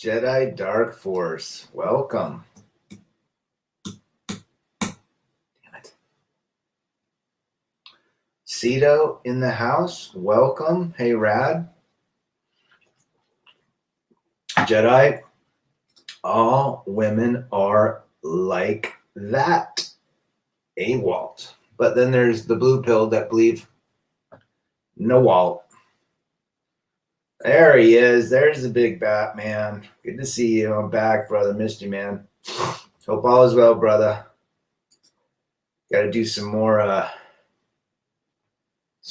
Jedi Dark Force, welcome. Damn it. Cito in the house, welcome. Hey, Rad. Jedi, all women are like that. A Walt. But then there's the blue pill that believe no Walt. There he is. There's the big bat, man. Good to see you. I'm back, brother. Missed you, man. Hope all is well, brother. Got to do some more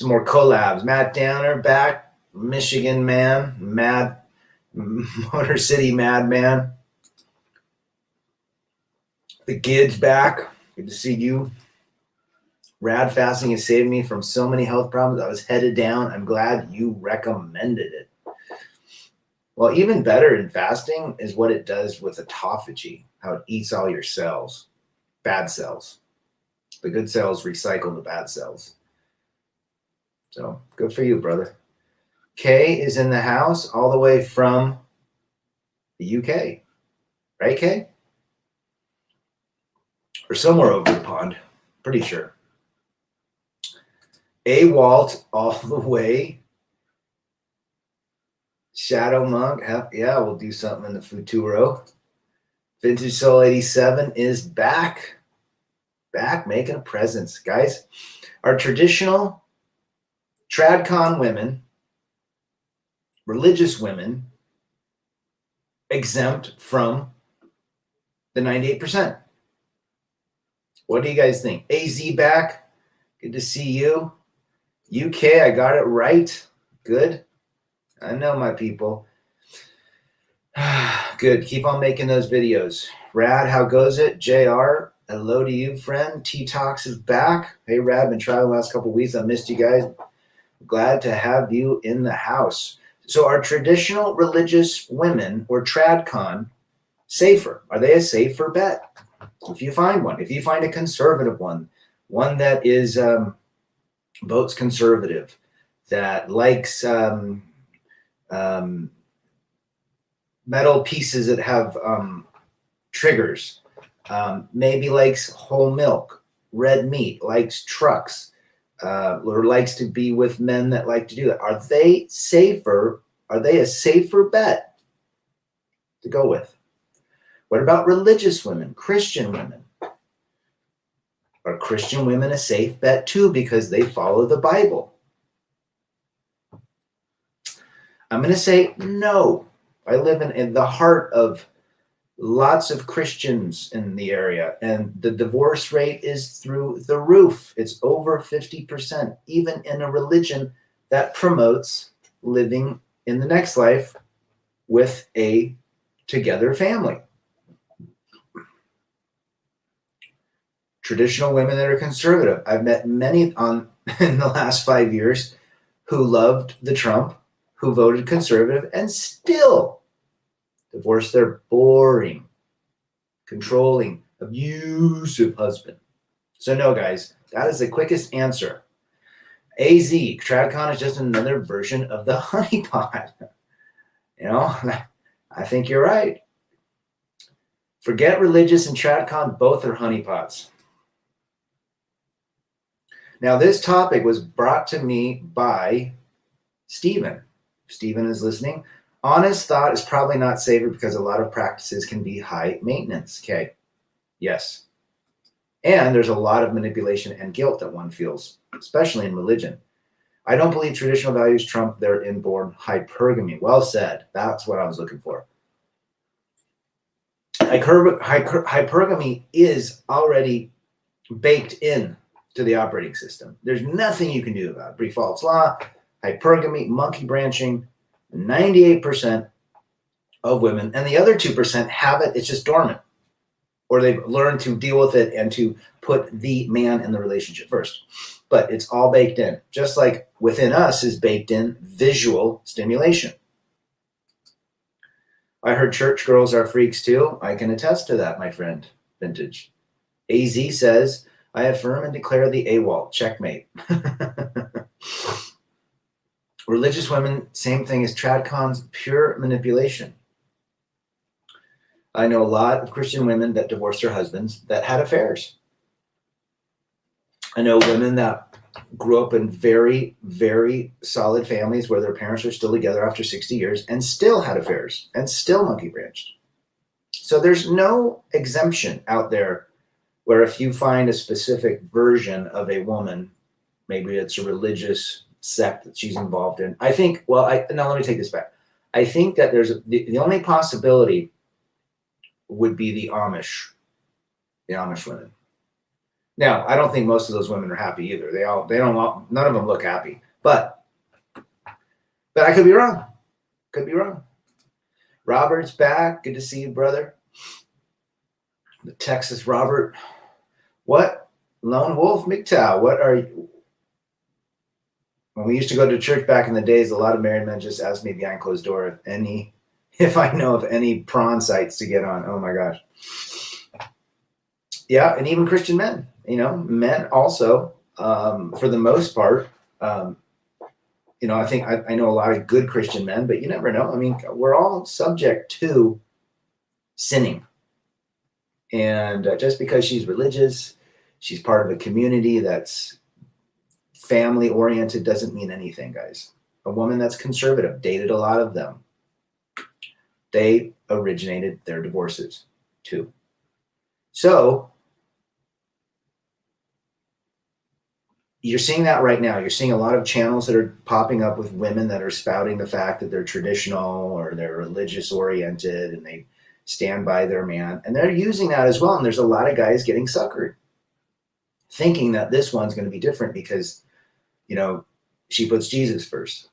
collabs. Matt Downer back, Michigan man, Mad Motor City Madman. The Gid's back. Good to see you. Rad fasting has saved me from so many health problems. I was headed down. I'm glad you recommended it. Well, even better in fasting is what it does with autophagy, how it eats all your cells, bad cells. The good cells recycle the bad cells. So good for you, brother. Kay is in the house all the way from the UK. Right, Kay? Or somewhere over the pond. Pretty sure. A Walt all the way. Shadow Monk. Yeah, we'll do something in the Futuro. Vintage Soul 87 is back. Back making a presence. Guys, our traditional TRADCON women, religious women, exempt from the 98%. What do you guys think? AZ back. Good to see you. UK, I got it right. Good. I know my people. Good. Keep on making those videos. Rad, how goes it? JR, hello to you, friend. T-Tox is back. Hey, Rad, been traveling the last couple of weeks. I missed you guys. Glad to have you in the house. So our traditional religious women, or TRADCON, safer. Are they a safer bet? If you find one, if you find a conservative one that is votes conservative, that likes metal pieces that have triggers, maybe likes whole milk, red meat, likes trucks, or likes to be with men that like to do that. Are they safer? Are they a safer bet to go with? What about religious women, Christian women? Are Christian women a safe bet too because they follow the Bible? I'm going to say no. I live in the heart of lots of Christians in the area, and the divorce rate is through the roof. It's over 50%, even in a religion that promotes living in the next life with a together family. Traditional women that are conservative. I've met many in the last 5 years who loved the Trump, who voted conservative, and still divorced their boring, controlling, abusive husband. So no, guys, that is the quickest answer. AZ, TRADCON is just another version of the honeypot. You know, I think you're right. Forget religious and TRADCON, both are honeypots. Now, this topic was brought to me by Stephen. Stephen is listening. Honest thought is probably not safer because a lot of practices can be high maintenance. Okay. Yes. And there's a lot of manipulation and guilt that one feels, especially in religion. I don't believe traditional values trump their inborn hypergamy. Well said. That's what I was looking for. Hypergamy is already baked in to the operating system. There's nothing you can do about it. Pre-False law, hypergamy, monkey branching, 98% of women, and the other 2% have it. It's just dormant, or they've learned to deal with it and to put the man in the relationship first. But it's all baked in, just like within us is baked in visual stimulation. I heard church girls are freaks too. I can attest to that, my friend. Vintage. AZ says, I affirm and declare the AWOL. Checkmate. Religious women, same thing as TRADCON's, pure manipulation. I know a lot of Christian women that divorced their husbands that had affairs. I know women that grew up in very, very solid families where their parents are still together after 60 years and still had affairs and still monkey branched. So there's no exemption out there where if you find a specific version of a woman, maybe it's a religious sect that she's involved in. I think, now let me take this back. I think that the only possibility would be the Amish women. Now, I don't think most of those women are happy either. None of them look happy. But I could be wrong. Could be wrong. Robert's back. Good to see you, brother. The Texas Robert. What? Lone Wolf MGTOW. What are you? When we used to go to church back in the days, a lot of married men just asked me behind closed door if I know of any prawn sites to get on. Oh my gosh. Yeah, and even Christian men. Men also, for the most part, I think I know a lot of good Christian men, but you never know. I mean, we're all subject to sinning. And just because she's religious, she's part of a community that's family oriented doesn't mean anything, guys. A woman that's conservative, dated a lot of them. They originated their divorces too. So you're seeing that right now. You're seeing a lot of channels that are popping up with women that are spouting the fact that they're traditional or they're religious oriented and they stand by their man. And they're using that as well. And there's a lot of guys getting suckered, thinking that this one's going to be different because, she puts Jesus first.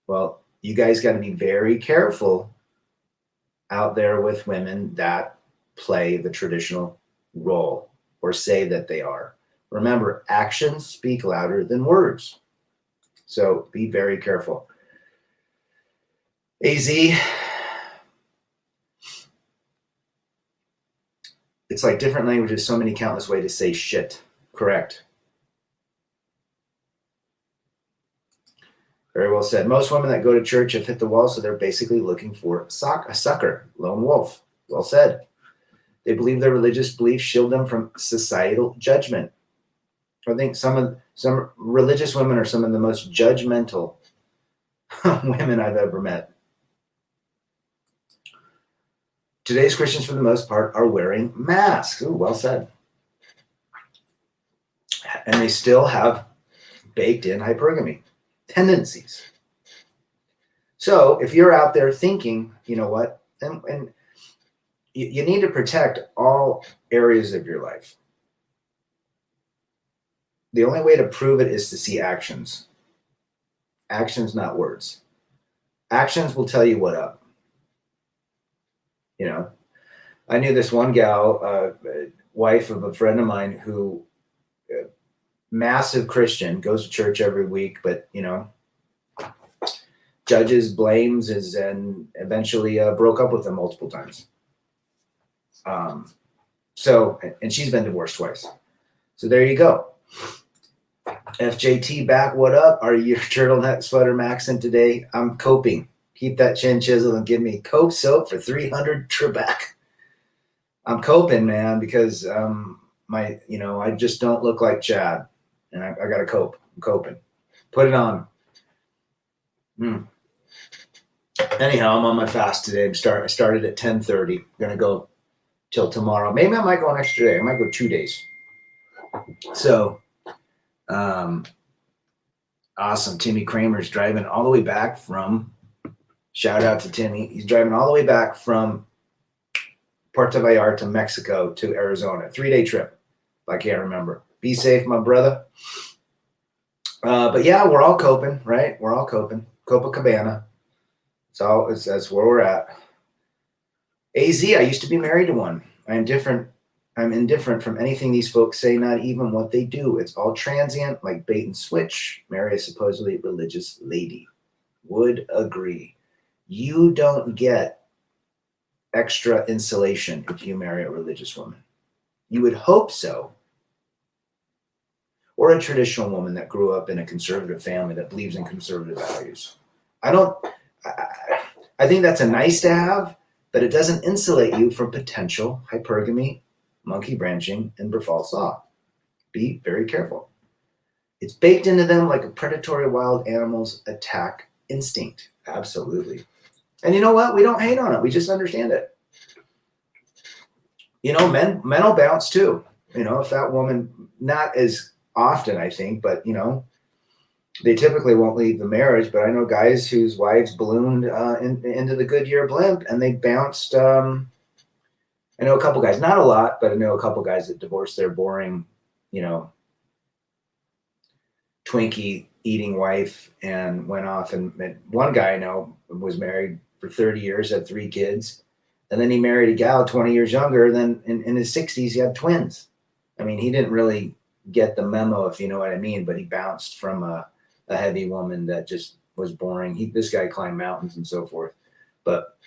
Well, you guys got to be very careful out there with women that play the traditional role or say that they are. Remember, actions speak louder than words. So be very careful. AZ, it's like different languages, so many countless ways to say shit. Correct. Very well said. Most women that go to church have hit the wall, so they're basically looking for a sucker. Lone wolf. Well said. They believe their religious beliefs shield them from societal judgment. I think some religious women are some of the most judgmental women I've ever met. Today's Christians, for the most part, are wearing masks. Ooh, well said. And they still have baked in hypergamy tendencies. So if you're out there thinking, you know what, and you need to protect all areas of your life. The only way to prove it is to see actions. Actions, not words. Actions will tell you what up. I knew this one gal, wife of a friend of mine who, massive Christian, goes to church every week, but, judges, blames, and eventually broke up with him multiple times. And she's been divorced twice. So there you go. FJT back, what up? Are you your turtleneck sweater maxing today? I'm coping. Keep that chin chisel and give me Coke soap for 300 Trebek. I'm coping, man, because I just don't look like Chad. And I got to cope. I'm coping. Put it on. Anyhow, I'm on my fast today. I started at 10:30. Going to go till tomorrow. Maybe I might go an extra day. I might go 2 days. So, awesome. Timmy Kramer's driving all the way back from, shout out to Timmy. He's driving all the way back from Puerto Vallarta, Mexico to Arizona. 3-day trip, if I can't remember. Be safe, my brother. But yeah, we're all coping, right? We're all coping. Copacabana. That's where we're at. AZ, I used to be married to one. I'm indifferent from anything these folks say, not even what they do. It's all transient, like bait and switch. Marry a supposedly religious lady. Would agree. You don't get extra insulation if you marry a religious woman. You would hope so. Or a traditional woman that grew up in a conservative family that believes in conservative values. I think that's a nice to have, but it doesn't insulate you from potential hypergamy, monkey branching, and false law. Be very careful. It's baked into them like a predatory wild animal's attack instinct. Absolutely. And you know what? We don't hate on it. We just understand it. Men will bounce too. If that woman, not as often, I think, but they typically won't leave the marriage. But I know guys whose wives ballooned into the Goodyear blimp, and they bounced. I know a couple guys, not a lot, but I know a couple guys that divorced their boring, Twinkie eating wife and went off. And one guy I know was married for 30 years, had 3 kids. And then he married a gal 20 years younger. Then in his 60s, he had twins. I mean, he didn't really get the memo, if you know what I mean, but he bounced from a heavy woman that just was boring. This guy climbed mountains and so forth. But,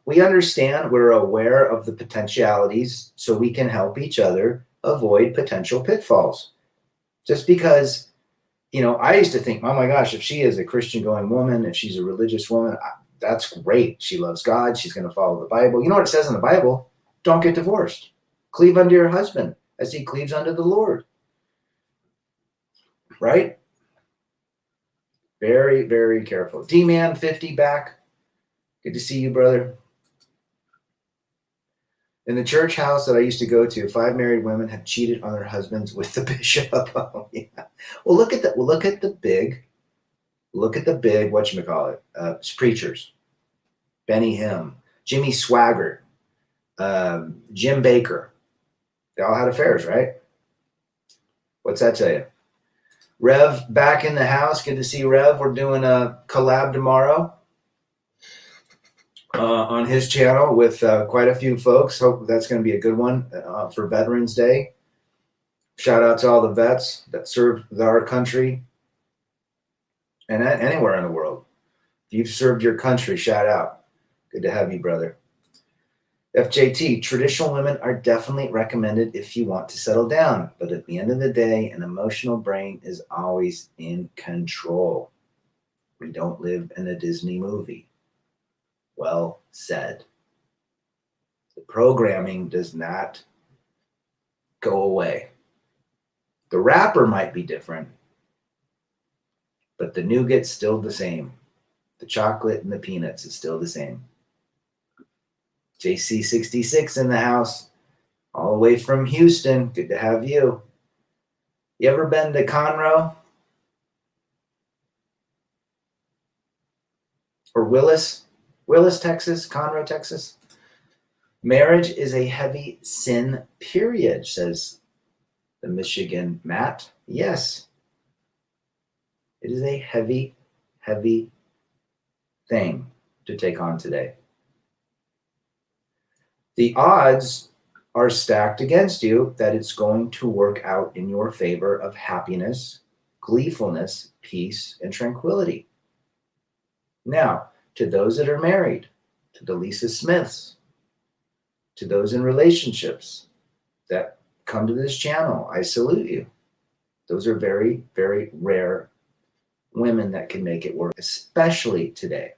we understand, we're aware of the potentialities so we can help each other avoid potential pitfalls. Just because, I used to think, oh my gosh, if she is a Christian going woman, if she's a religious woman, that's great. She loves God. She's going to follow the Bible. You know what it says in the Bible? Don't get divorced. Cleave unto your husband as he cleaves unto the Lord. Right? Very, very careful. D-Man 50 back. Good to see you, brother. In the church house that I used to go to, 5 married women have cheated on their husbands with the bishop. Oh, yeah. Well, look at that. Well, look at the big, whatchamacallit, preachers. Benny Hinn, Jimmy Swaggart, Jim Baker. They all had affairs, right? What's that tell you? Rev back in the house. Good to see Rev. We're doing a collab tomorrow on his channel with quite a few folks. Hope that's going to be a good one for Veterans Day. Shout out to all the vets that served our country and anywhere in the world. If you've served your country, shout out. Good to have you, brother. FJT, traditional women are definitely recommended if you want to settle down. But at the end of the day, an emotional brain is always in control. We don't live in a Disney movie. Well said. The programming does not go away. The wrapper might be different, but the nougat's still the same. The chocolate and the peanuts is still the same. JC66 in the house, all the way from Houston. Good to have you. You ever been to Conroe? Or Willis, Texas, Conroe, Texas? Marriage is a heavy sin, period, says the Michigan Matt. Yes. It is a heavy, heavy thing to take on today. The odds are stacked against you that it's going to work out in your favor of happiness, gleefulness, peace, and tranquility. Now, to those that are married, to the Lisa Smiths, to those in relationships that come to this channel, I salute you. Those are very, very rare women that can make it work, especially today.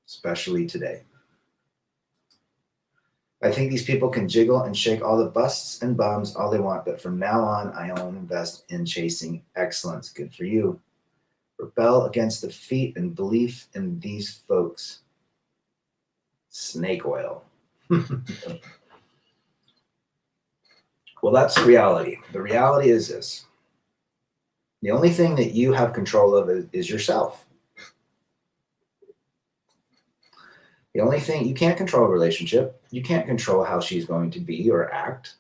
Especially today. I think these people can jiggle and shake all the busts and bums all they want, but from now on, I only invest in chasing excellence. Good for you. Rebel against defeat and belief in these folks. Snake oil. Well, that's reality. The reality is this. The only thing that you have control of is yourself. The only thing, you can't control a relationship. You can't control how she's going to be or act.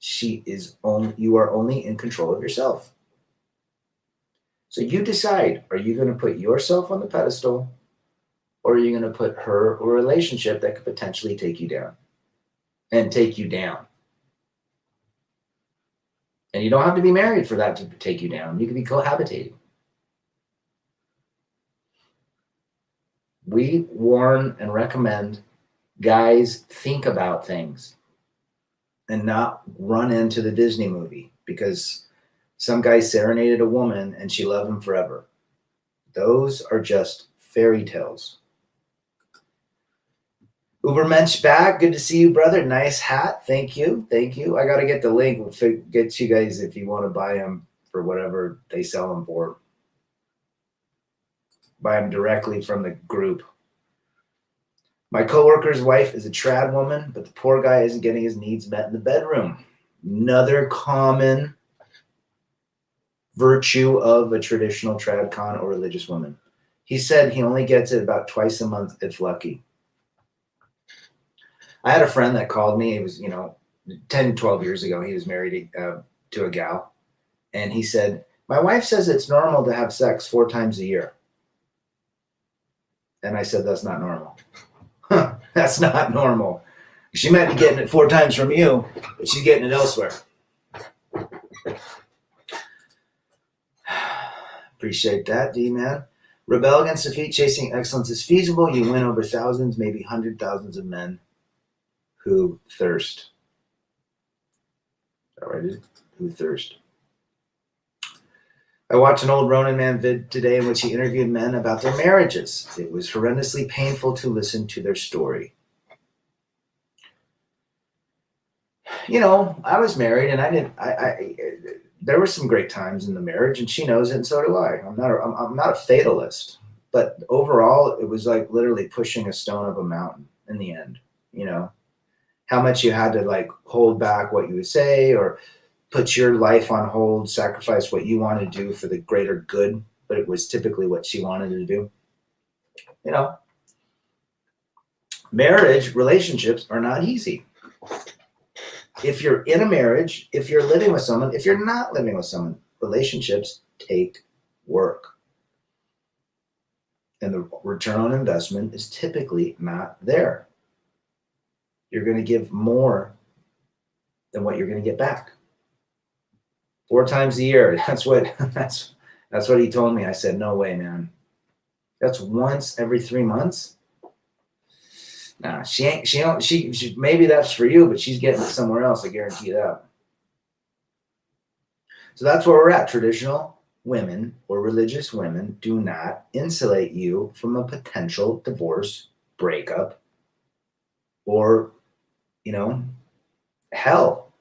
You are only in control of yourself. So you decide, are you going to put yourself on the pedestal, or are you going to put her or a relationship that could potentially take you down and take you down? And you don't have to be married for that to take you down. You can be cohabitating. We warn and recommend guys think about things and not run into the Disney movie because some guy serenaded a woman and she loved him forever. Those are just fairy tales. Ubermensch back. Good to see you, brother. Nice hat. Thank you. Thank you. I got to get the link. We'll get you guys if you want to buy them for whatever they sell them for. Buy them directly from the group. My coworker's wife is a trad woman, but the poor guy isn't getting his needs met in the bedroom. Another common virtue of a traditional TRADCON or religious woman. He said he only gets it about twice a month if lucky. I had a friend that called me. It was, 10, 12 years ago. He was married to a gal. And he said, my wife says it's normal to have sex 4 times a year. And I said, that's not normal. That's not normal. She might be getting it 4 times from you, but she's getting it elsewhere. Appreciate that, D-Man. Rebel against defeat. Chasing excellence is feasible. You win over thousands, maybe 100,000s of men who thirst. All right, who thirst. I watched an old Ronin Man vid today in which he interviewed men about their marriages. It was horrendously painful to listen to their story. I was married, and there were some great times in the marriage, and she knows it, and so do I. I'm not a fatalist, but overall, it was like literally pushing a stone up a mountain in the end. How much you had to like hold back what you would say or put your life on hold, sacrifice what you want to do for the greater good, but it was typically what she wanted to do. Marriage relationships are not easy. If you're in a marriage, if you're living with someone, if you're not living with someone, relationships take work. And the return on investment is typically not there. You're going to give more than what you're going to get back. 4 times a year. That's what he told me. I said, no way, man. That's once every 3 months. Nah, she maybe that's for you, but she's getting it somewhere else. I guarantee you that. So that's where we're at. Traditional women or religious women do not insulate you from a potential divorce, breakup, or, hell.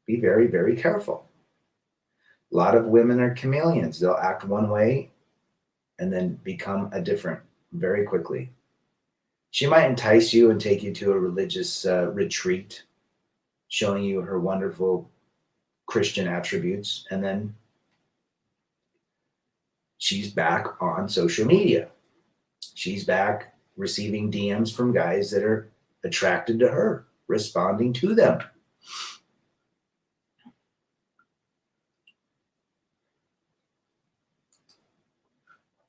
Be very, very careful. A lot of women are chameleons. They'll act one way and then become a different very quickly. She might entice you and take you to a religious retreat, showing you her wonderful Christian attributes, and then she's back on social media. She's back receiving DMs from guys that are attracted to her, responding to them.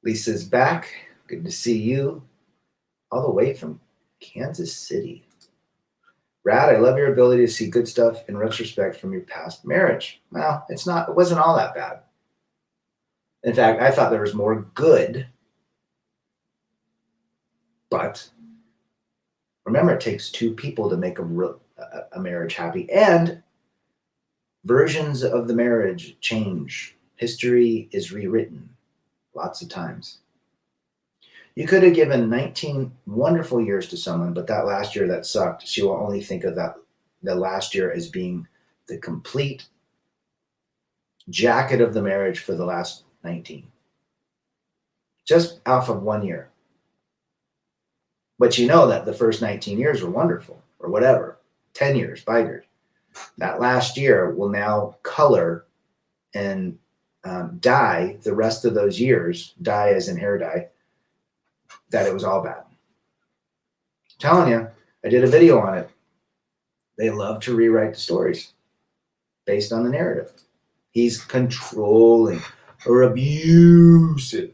Lisa's back. Good to see you. All the way from Kansas City. Brad, I love your ability to see good stuff in retrospect from your past marriage. Well, it wasn't all that bad. In fact, I thought there was more good. But remember, it takes 2 people to make a marriage happy. And versions of the marriage change. History is rewritten lots of times. You could have given 19 wonderful years to someone, but that last year that sucked. She will only think of the last year as being the complete jacket of the marriage for the last 19. Just off of 1 year. But you know that the first 19 years were wonderful, or whatever, 10 years, 5 years. That last year will now color and dye the rest of those years, dye as in hair dye, that it was all bad. I'm telling you, I did a video on it. They love to rewrite the stories based on the narrative. He's controlling or abusive.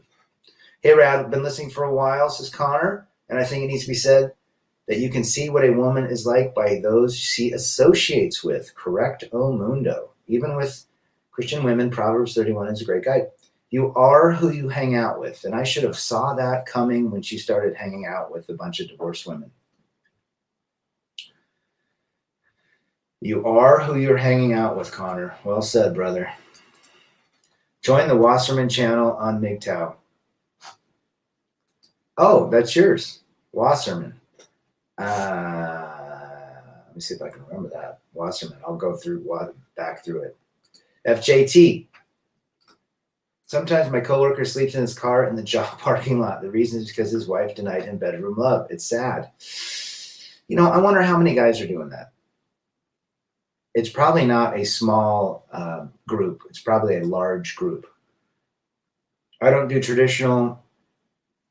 Hey, Rad, I've been listening for a while, says Connor, and I think it needs to be said that you can see what a woman is like by those she associates with. Correct, O Mundo. Even with Christian women, Proverbs 31 is a great guide. You are who you hang out with. And I should have saw that coming when she started hanging out with a bunch of divorced women. You are who you're hanging out with, Connor. Well said, brother. Join the Wasserman channel on MGTOW. Oh, that's yours. Wasserman. Let me see if I can remember that. Wasserman. I'll go back through it. FJT. Sometimes my coworker sleeps in his car in the job parking lot. The reason is because his wife denied him bedroom love. It's sad. I wonder how many guys are doing that. It's probably not a small group. It's probably a large group. I don't do traditional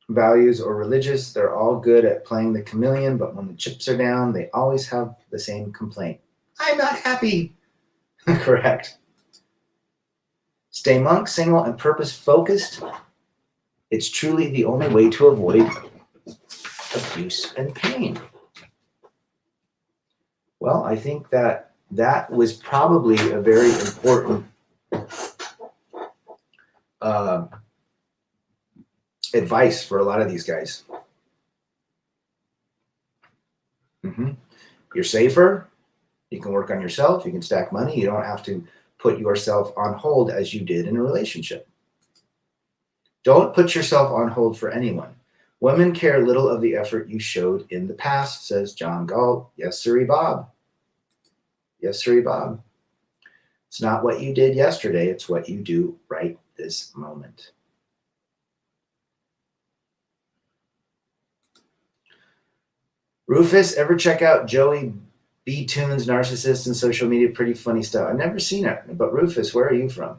values or religious. They're all good at playing the chameleon, but when the chips are down, they always have the same complaint. I'm not happy. Correct. Stay monk, single, and purpose-focused. It's truly the only way to avoid abuse and pain. Well, I think that was probably a very important advice for a lot of these guys. You're safer. You can work on yourself. You can stack money. You don't have to put yourself on hold as you did in a relationship. Don't put yourself on hold for anyone. Women care little of the effort you showed in the past, says John Galt. Yes, sirree, Bob. Yes, sirree, Bob. It's not what you did yesterday. It's what you do right this moment. Rufus, ever check out Joey B. Tunes, Narcissist, and Social Media? Pretty funny stuff. I've never seen it, but Rufus, where are you from?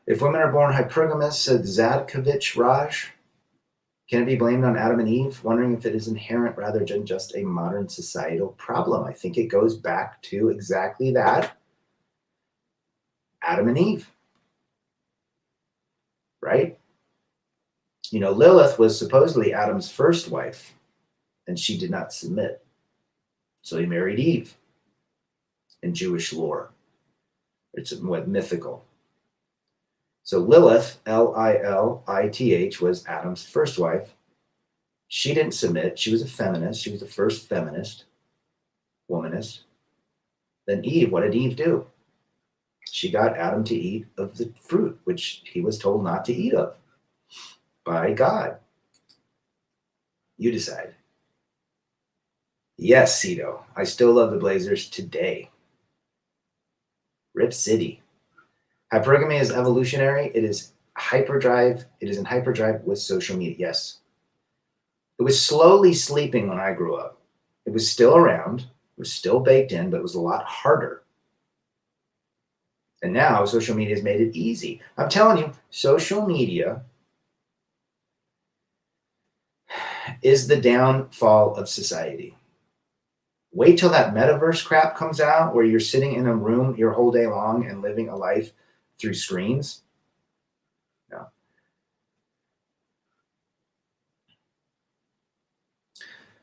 If women are born hypergamous, said Zadkovich Raj, can it be blamed on Adam and Eve? Wondering if it is inherent rather than just a modern societal problem. I think it goes back to exactly that. Adam and Eve. Right? Lilith was supposedly Adam's first wife, and she did not submit. So he married Eve in Jewish lore. It's mythical. So Lilith, Lilith, was Adam's first wife. She didn't submit. She was a feminist. She was the first feminist, womanist. Then Eve, what did Eve do? She got Adam to eat of the fruit, which he was told not to eat of by God. You decide. Yes, Cito. I still love the Blazers today. Rip City. Hypergamy is evolutionary. It is hyperdrive. It is in hyperdrive with social media. Yes. It was slowly sleeping when I grew up. It was still around. It was still baked in, but it was a lot harder. And now social media has made it easy. I'm telling you, social media is the downfall of society. Wait till that metaverse crap comes out where you're sitting in a room your whole day long and living a life through screens. No.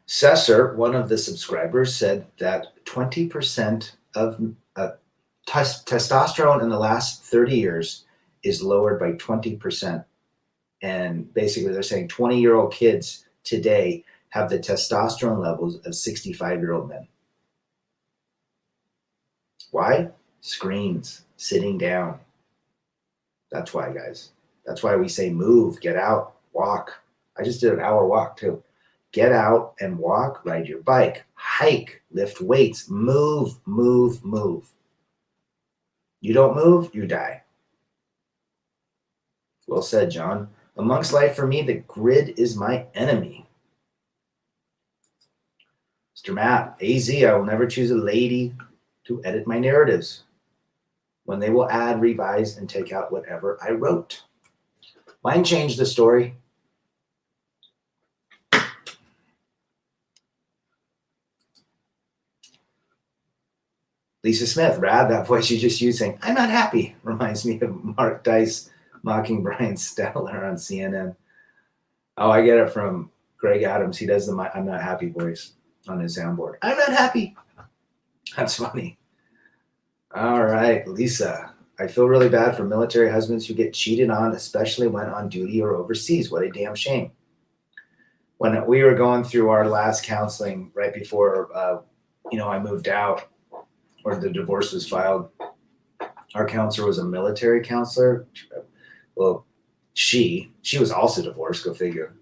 Cesar, one of the subscribers, said that 20% of testosterone in the last 30 years is lowered by 20%. And basically they're saying 20-year-old kids today have the testosterone levels of 65-year-old men. Why? Screens, sitting down. That's why, guys. That's why we say move, get out, walk. I just did an hour walk too. Get out and walk, ride your bike, hike, lift weights, move, move, move. You don't move, you die. Well said, John. Amongst life for me, the grid is my enemy. Mr. Matt, AZ, I will never choose a lady to edit my narratives when they will add, revise, and take out whatever I wrote. Mine changed the story. Lisa Smith, Rad, that voice you just used saying, I'm not happy, reminds me of Mark Dice mocking Brian Stadler on CNN. Oh, I get it from Greg Adams. He does the I'm not happy voice on his soundboard. I'm not happy. That's funny. All right, Lisa. I feel really bad for military husbands who get cheated on, especially when on duty or overseas. What a damn shame. When we were going through our last counseling right before, I moved out or the divorce was filed, our counselor was a military counselor. Well, she was also divorced, go figure.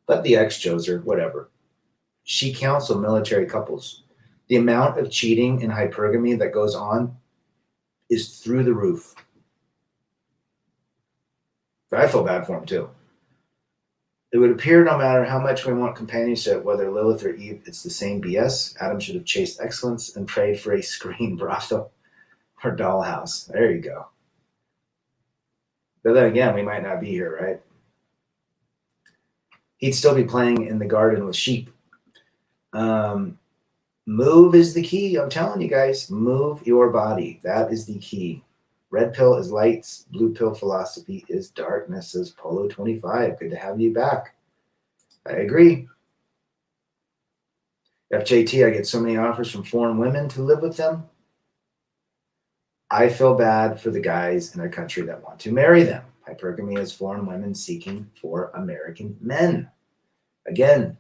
but the ex chose her, whatever. She counseled military couples. The amount of cheating and hypergamy that goes on is through the roof. But I feel bad for him too. It would appear no matter how much we want companionship, whether Lilith or Eve, it's the same BS. Adam should have chased excellence and prayed for a screen brothel or dollhouse. There you go. But then again, we might not be here, right? He'd still be playing in the garden with sheep. Move is the key. I'm telling you guys, move your body. That is the key. Red pill is lights. Blue pill philosophy is darkness, says Polo 25. Good to have you back. I agree. FJT, I get so many offers from foreign women to live with them. I feel bad for the guys in our country that want to marry them. Hypergamy is foreign women seeking for American men. Again,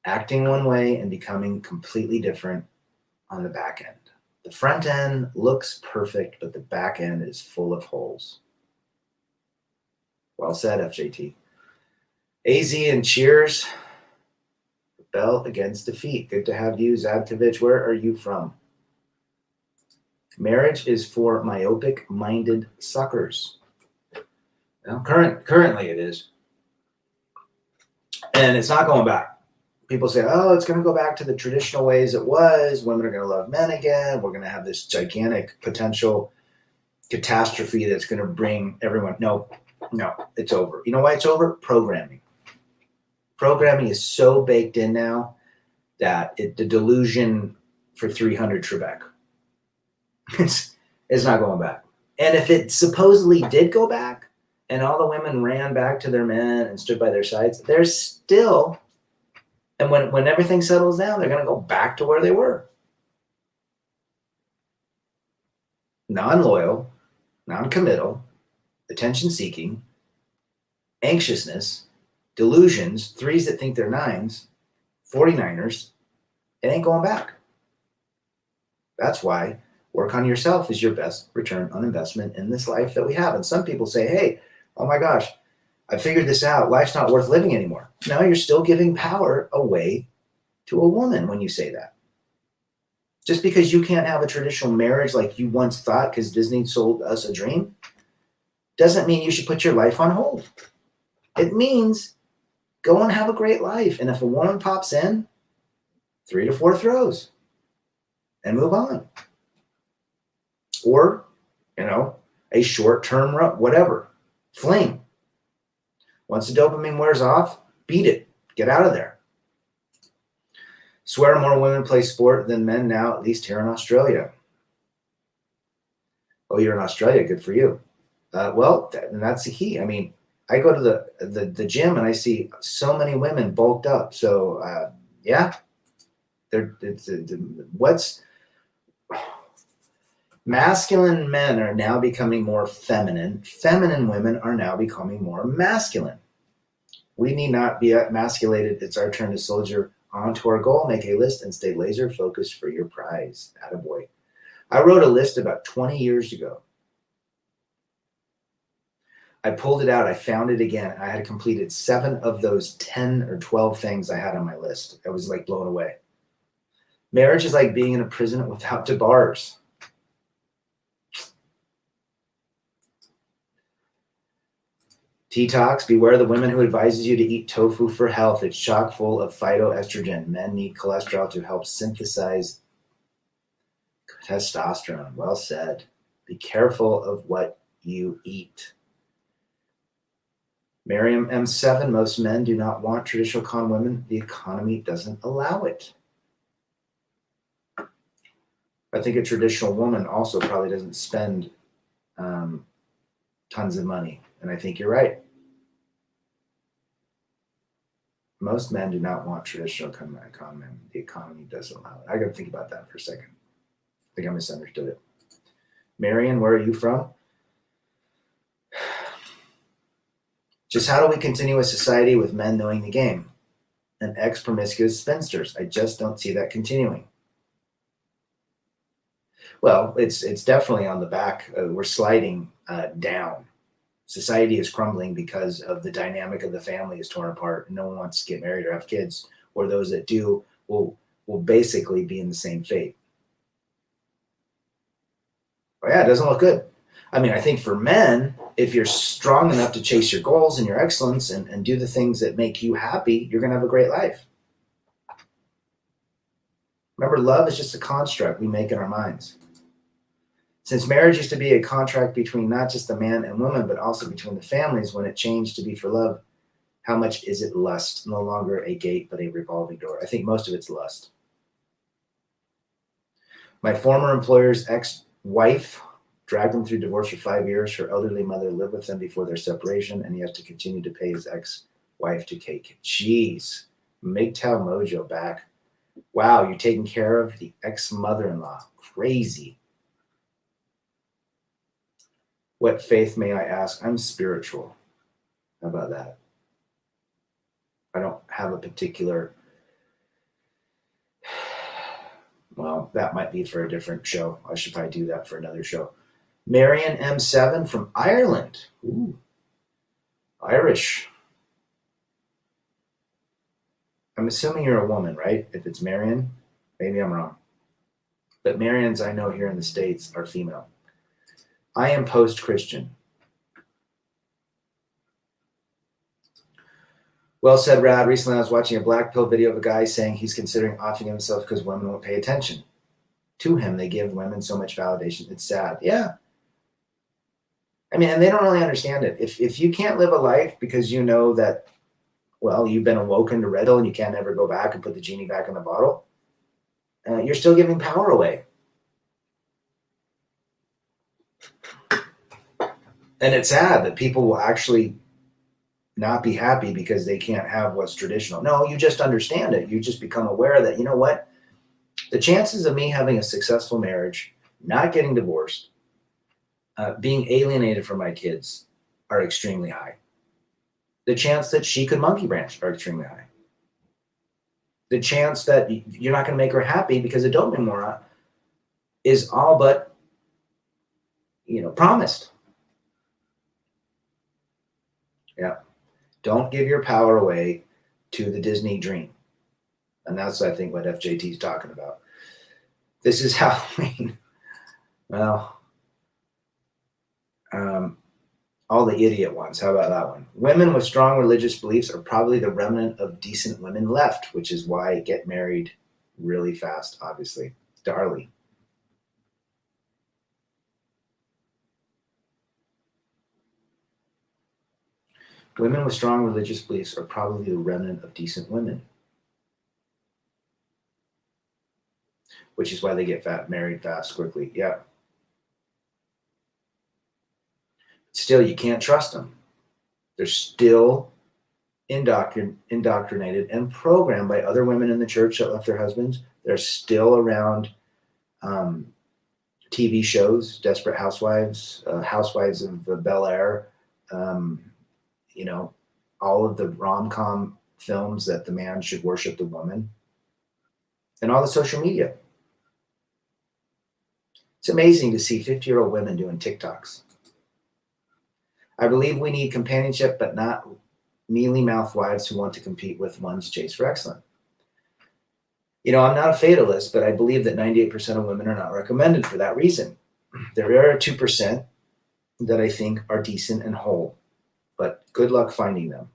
acting one way and becoming completely different on the back end. The front end looks perfect, but the back end is full of holes. Well said, FJT. AZ and cheers. Rebel against defeat. Good to have you, Zabtovich. Where are you from? Marriage is for myopic-minded suckers. Well, currently it is. And it's not going back. People say, oh, it's going to go back to the traditional ways it was. Women are going to love men again. We're going to have this gigantic potential catastrophe that's going to bring everyone. No, it's over. You know why it's over? Programming. Programming is so baked in now that the delusion for 300 Trebek. It's not going back. And if it supposedly did go back and all the women ran back to their men and stood by their sides, they're still... And when everything settles down, they're going to go back to where they were. Non-loyal, non-committal, attention-seeking, anxiousness, delusions, threes that think they're nines, 49ers, it ain't going back. That's why work on yourself is your best return on investment in this life that we have. And some people say, hey, oh my gosh, I figured this out. Life's not worth living anymore. No, you're still giving power away to a woman when you say that. Just because you can't have a traditional marriage like you once thought because Disney sold us a dream doesn't mean you should put your life on hold. It means go and have a great life. And if a woman pops in, 3 to 4 throws and move on. Or, a short-term whatever, fling. Once the dopamine wears off, beat it. Get out of there. Swear more women play sport than men now, at least here in Australia. Oh, you're in Australia. Good for you. And that's the key. I mean, I go to the gym and I see so many women bulked up. So, yeah. Masculine men are now becoming more feminine. Feminine women are now becoming more masculine. We need not be emasculated. It's our turn to soldier on to our goal. Make a list and stay laser focused for your prize. Attaboy. I wrote a list about 20 years ago. I pulled it out. I found it again. I had completed 7 of those 10 or 12 things I had on my list. I was like blown away. Marriage is like being in a prison without the bars. Detox, beware the women who advises you to eat tofu for health. It's chock full of phytoestrogen. Men need cholesterol to help synthesize testosterone. Well said. Be careful of what you eat. Miriam M7, most men do not want traditional con women. The economy doesn't allow it. I think a traditional woman also probably doesn't spend tons of money. And I think you're right. Most men do not want traditional con men. The economy doesn't allow it. I got to think about that for a second. I think I misunderstood it. Marion, where are you from? Just how do we continue a society with men knowing the game and ex-promiscuous spinsters? I just don't see that continuing. Well, it's definitely on the back. We're sliding down. Society is crumbling because of the dynamic of the family is torn apart, and no one wants to get married or have kids, or those that do will basically be in the same fate. But yeah, it doesn't look good. I mean, I think for men, if you're strong enough to chase your goals and your excellence and do the things that make you happy, you're going to have a great life. Remember, love is just a construct we make in our minds. Since marriage used to be a contract between not just the man and woman, but also between the families, when it changed to be for love, how much is it lust? No longer a gate, but a revolving door. I think most of it's lust. My former employer's ex-wife dragged him through divorce for 5 years. Her elderly mother lived with him before their separation, and he has to continue to pay his ex-wife to cake. Jeez, MGTOW Mojo back. Wow, you're taking care of the ex-mother-in-law. Crazy. What faith, may I ask? I'm spiritual. How about that? I don't have a particular... Well, that might be for a different show. I should probably do that for another show. Marion M7 from Ireland. Ooh, Irish. I'm assuming you're a woman, right? If it's Marion, maybe I'm wrong. But Marions I know here in the States are female. I am post-Christian. Well said, Rad. Recently I was watching a black pill video of a guy saying he's considering offing himself because women won't pay attention to him. They give women so much validation. It's sad. Yeah. I mean, and they don't really understand it. If you can't live a life because you know that, well, you've been awoken to red pill and you can't ever go back and put the genie back in the bottle, you're still giving power away. And it's sad that people will actually not be happy because they can't have what's traditional. No, you just understand it. You just become aware that, you know what? The chances of me having a successful marriage, not getting divorced, being alienated from my kids are extremely high. The chance that she could monkey branch are extremely high. The chance that you're not going to make her happy because of dopamine moron is all but, promised. Yeah. Don't give your power away to the Disney dream. And that's, I think, what FJT is talking about. This is Halloween. Well, all the idiot ones. How about that one? Women with strong religious beliefs are probably the remnant of decent women left, which is why I get married really fast, obviously. Darley. Women with strong religious beliefs are probably the remnant of decent women, which is why they get married fast, quickly. Yeah. Still, you can't trust them. They're still indoctrinated and programmed by other women in the church that left their husbands. They're still around TV shows, Desperate Housewives, Housewives of Bel-Air, all of the rom-com films that the man should worship the woman, and all the social media. It's amazing to see 50-year-old women doing TikToks. I believe we need companionship, but not mealy-mouthed wives who want to compete with one's chase for excellence. I'm not a fatalist, but I believe that 98% of women are not recommended for that reason. There are 2% that I think are decent and whole, but good luck finding them.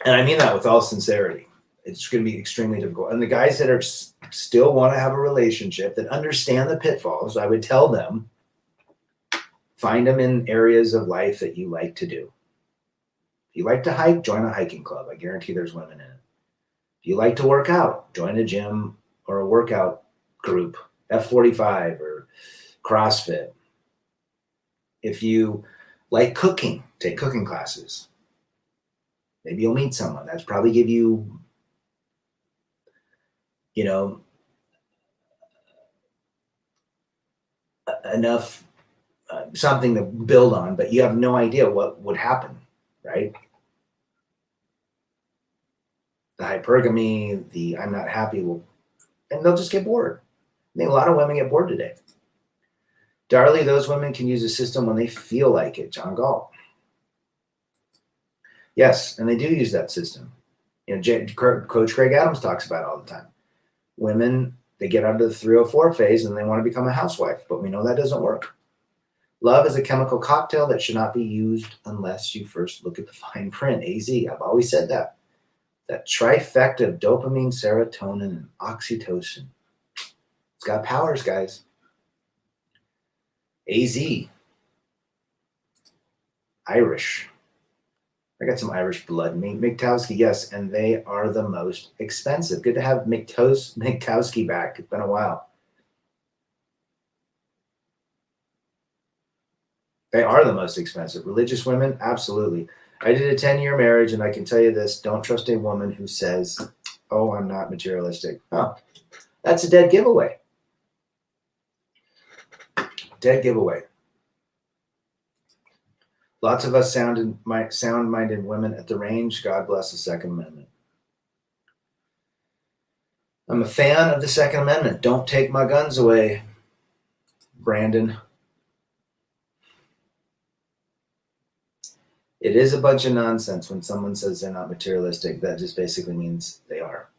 And I mean that with all sincerity. It's going to be extremely difficult. And the guys that are still want to have a relationship, that understand the pitfalls, I would tell them, find them in areas of life that you like to do. If you like to hike, join a hiking club. I guarantee there's women in it. If you like to work out, join a gym or a workout group, F45 or CrossFit. If you like cooking, take cooking classes. Maybe you'll meet someone. That's probably give you, enough something to build on, but you have no idea what would happen, right? The hypergamy, the I'm not happy and they'll just get bored. I think a lot of women get bored today. Darley, those women can use a system when they feel like it. John Galt. Yes, and they do use that system. Coach Greg Adams talks about it all the time. Women, they get out of the 304 phase and they want to become a housewife, but we know that doesn't work. Love is a chemical cocktail that should not be used unless you first look at the fine print. AZ, I've always said that. That trifecta of dopamine, serotonin, and oxytocin. It's got powers, guys. AZ. Irish. I got some Irish blood. Miktowski, yes, and they are the most expensive. Good to have Miktowski back. It's been a while. They are the most expensive. Religious women, absolutely. I did a 10-year marriage, and I can tell you this, don't trust a woman who says, oh, I'm not materialistic. Oh, that's a dead giveaway. Dead giveaway. Lots of us sound-minded women at the range. God bless the Second Amendment. I'm a fan of the Second Amendment. Don't take my guns away, Brandon. It is a bunch of nonsense when someone says they're not materialistic. That just basically means they are.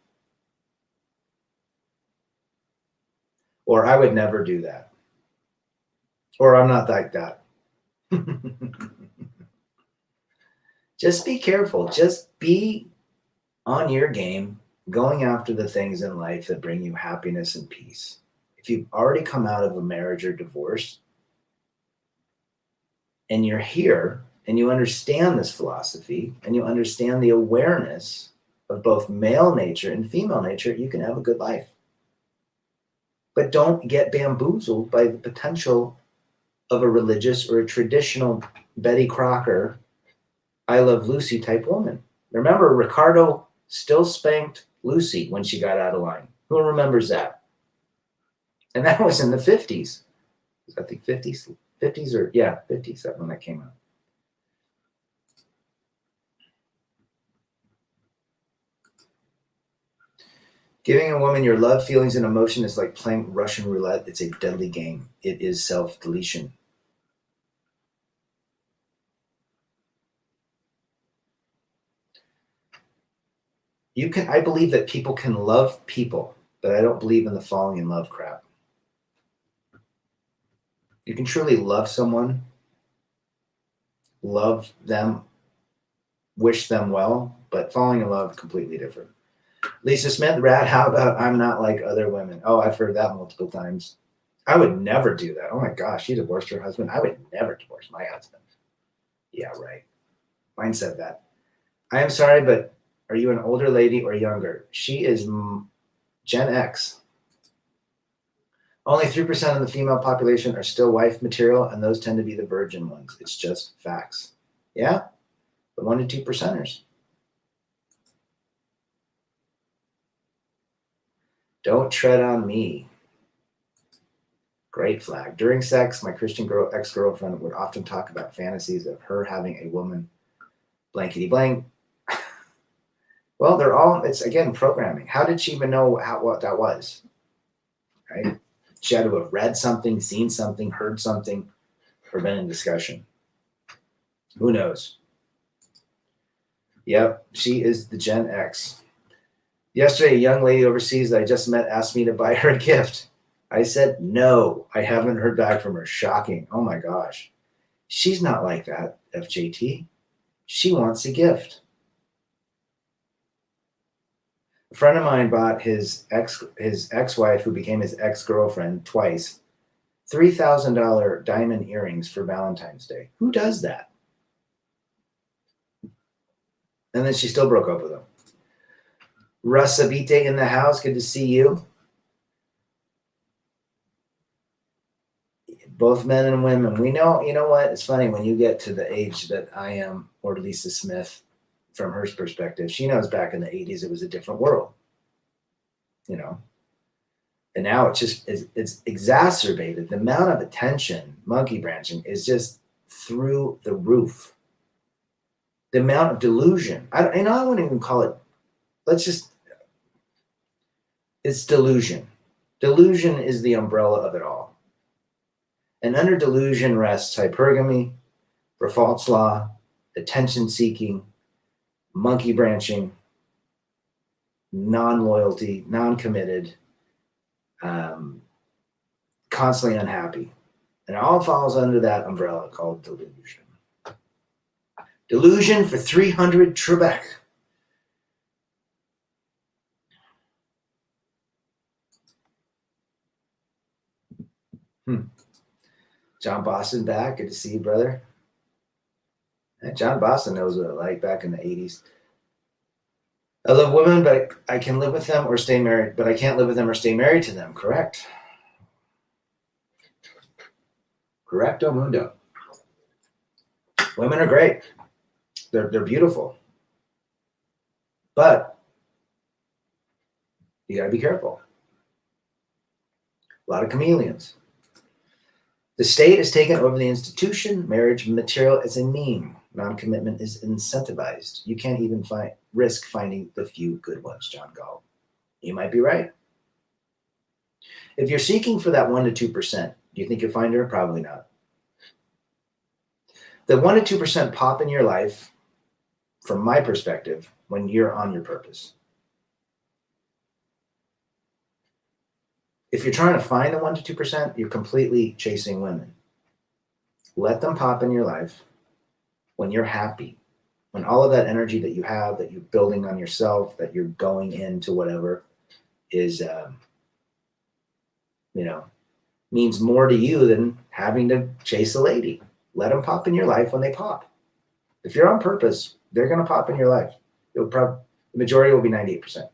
Or I would never do that. Or I'm not like that. Just be careful. Just be on your game, going after the things in life that bring you happiness and peace. If you've already come out of a marriage or divorce, and you're here, and you understand this philosophy, and you understand the awareness of both male nature and female nature, you can have a good life. But don't get bamboozled by the potential of a religious or a traditional Betty Crocker, I Love Lucy type woman. Remember, Ricardo still spanked Lucy when she got out of line. Who remembers that? And that was in the 50s. I think 50s or, yeah, 50s, that when that came out. Giving a woman your love, feelings, and emotion is like playing Russian roulette. It's a deadly game. It is self-deletion. I believe that people can love people, but I don't believe in the falling in love crap. You can truly love someone, love them, wish them well, but falling in love, completely different. Lisa Smith, Rad, how about I'm not like other women? Oh, I've heard that multiple times. I would never do that. Oh my gosh, she divorced her husband. I would never divorce my husband. Yeah, right. Mine said that. I am sorry, but are you an older lady or younger? She is Gen X. Only 3% of the female population are still wife material, and those tend to be the virgin ones. It's just facts. Yeah? The 1% to 2%ers. Don't tread on me. Great flag. During sex, my Christian ex-girlfriend would often talk about fantasies of her having a woman blankety blank. Well, it's again programming. How did she even know what that was? Right? She had to have read something, seen something, heard something, or been in discussion. Who knows? Yep, she is the Gen X. Yesterday, a young lady overseas that I just met asked me to buy her a gift. I said, no, I haven't heard back from her. Shocking. Oh my gosh. She's not like that, FJT. She wants a gift. A friend of mine bought his ex-wife, who became his ex-girlfriend twice, $3,000 diamond earrings for Valentine's Day. Who does that? And then she still broke up with him. Rasabite in the house. Good to see you. Both men and women. We know, you know what? It's funny when you get to the age that I am, or Lisa Smith, from her perspective, she knows back in the 80s it was a different world, you know. And now it's exacerbated. The amount of attention, monkey branching, is just through the roof. The amount of delusion. I wouldn't even call it. It's delusion. Delusion is the umbrella of it all. And under delusion rests hypergamy, false law, attention seeking, monkey branching, non-loyalty, non-committed, constantly unhappy. And it all falls under that umbrella called delusion. Delusion for 300 Trebek. John Boston back. Good to see you, brother. John Boston knows what it like back in the 80s. I love women, but I can live with them or stay married, but I can't live with them or stay married to them. Correct. Correcto mundo. Women are great. They're beautiful. But you got to be careful. A lot of chameleons. The state has taken over the institution. Marriage material is a meme. Non-commitment is incentivized. You can't even risk finding the few good ones, John Gall. You might be right. If you're seeking for that 1% to 2%, do you think you'll find her? Probably not. The 1% to 2% pop in your life, from my perspective, when you're on your purpose. If you're trying to find the 1% to 2%, you're completely chasing women. Let them pop in your life when you're happy, when all of that energy that you have, that you're building on yourself, that you're going into whatever is, means more to you than having to chase a lady. Let them pop in your life when they pop. If you're on purpose, they're going to pop in your life. The majority will be 98%.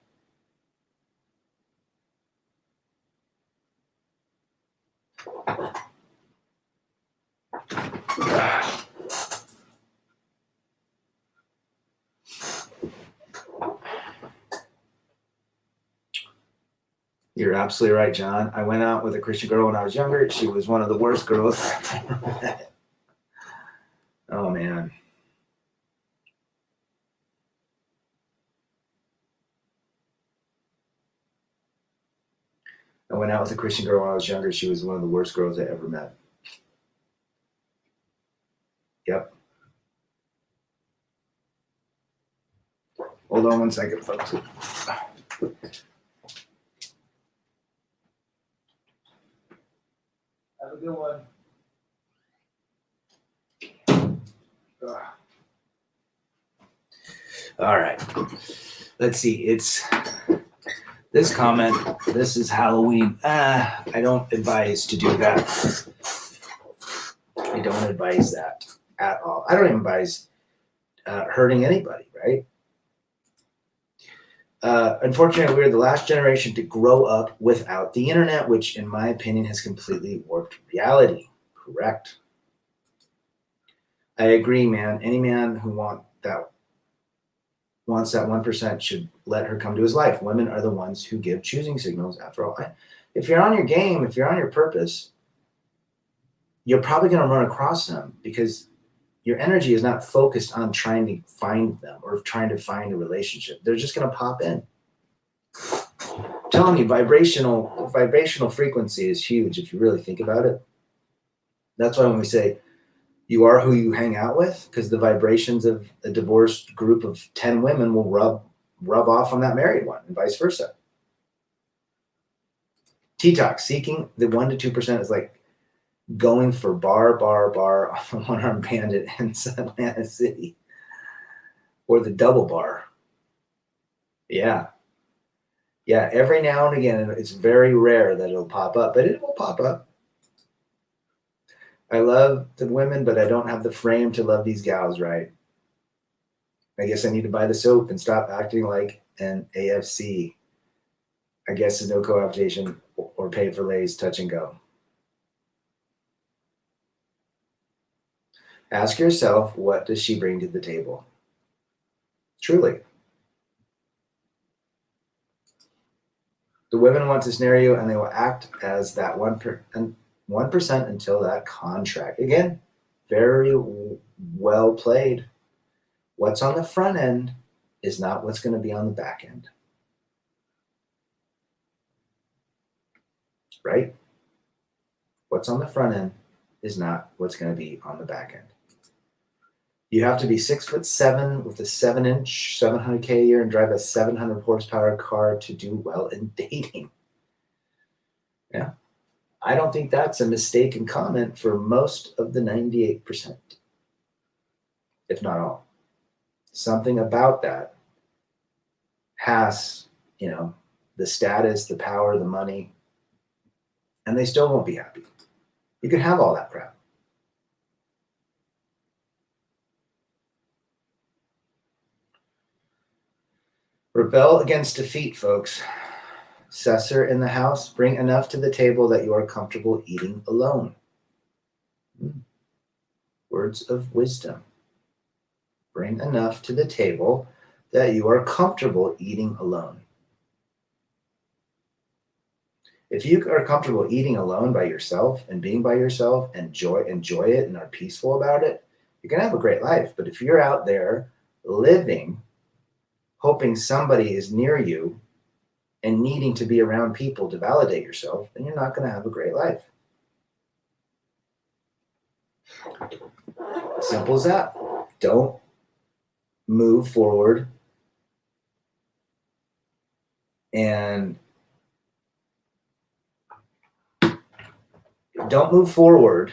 You're absolutely right, John. I went out with a Christian girl when I was younger. She was one of the worst girls I've ever met. Oh, man. I went out with a Christian girl when I was younger. She was one of the worst girls I ever met. Yep. Hold on one second, folks. Have a good one. All right. Let's see. It's this comment. This is Halloween. I don't advise to do that. I don't advise that at all. I don't even advise hurting anybody, right? Unfortunately, we're the last generation to grow up without the internet, which in my opinion has completely warped reality. Correct. I agree, man. Any man who wants that 1% should let her come to his life. Women are the ones who give choosing signals after all. If you're on your game, if you're on your purpose, you're probably going to run across them because your energy is not focused on trying to find them or trying to find a relationship. They're just going to pop in. I'm telling you, vibrational frequency is huge if you really think about it. That's why when we say you are who you hang out with, because the vibrations of a divorced group of 10 women will rub off on that married one and vice versa. T-Talk, seeking the 1% to 2% is like going for bar on the one-armed bandit in Atlanta City. Or the double bar. Yeah. Yeah, every now and again, it's very rare that it'll pop up, but it will pop up. I love the women, but I don't have the frame to love these gals, right? I guess I need to buy the soap and stop acting like an AFC. I guess there's no cohabitation or pay for Lay's touch and go. Ask yourself, what does she bring to the table? Truly. The women want to snare you, and they will act as that 1% until that contract. Again, very well played. What's on the front end is not what's going to be on the back end. Right? What's on the front end is not what's going to be on the back end. You have to be 6'7" with a 7-inch, 700K a year, and drive a 700 horsepower car to do well in dating. Yeah. I don't think that's a mistaken comment for most of the 98%, if not all. Something about that has, the status, the power, the money, and they still won't be happy. You can have all that crap. Rebel against defeat, folks. Cessor in the house, bring enough to the table that you are comfortable eating alone. Words of wisdom. Bring enough to the table that you are comfortable eating alone. If you are comfortable eating alone by yourself and being by yourself and enjoy it and are peaceful about it, you're going to have a great life. But if you're out there living, hoping somebody is near you and needing to be around people to validate yourself, then you're not going to have a great life. Simple as that. Don't move forward and don't move forward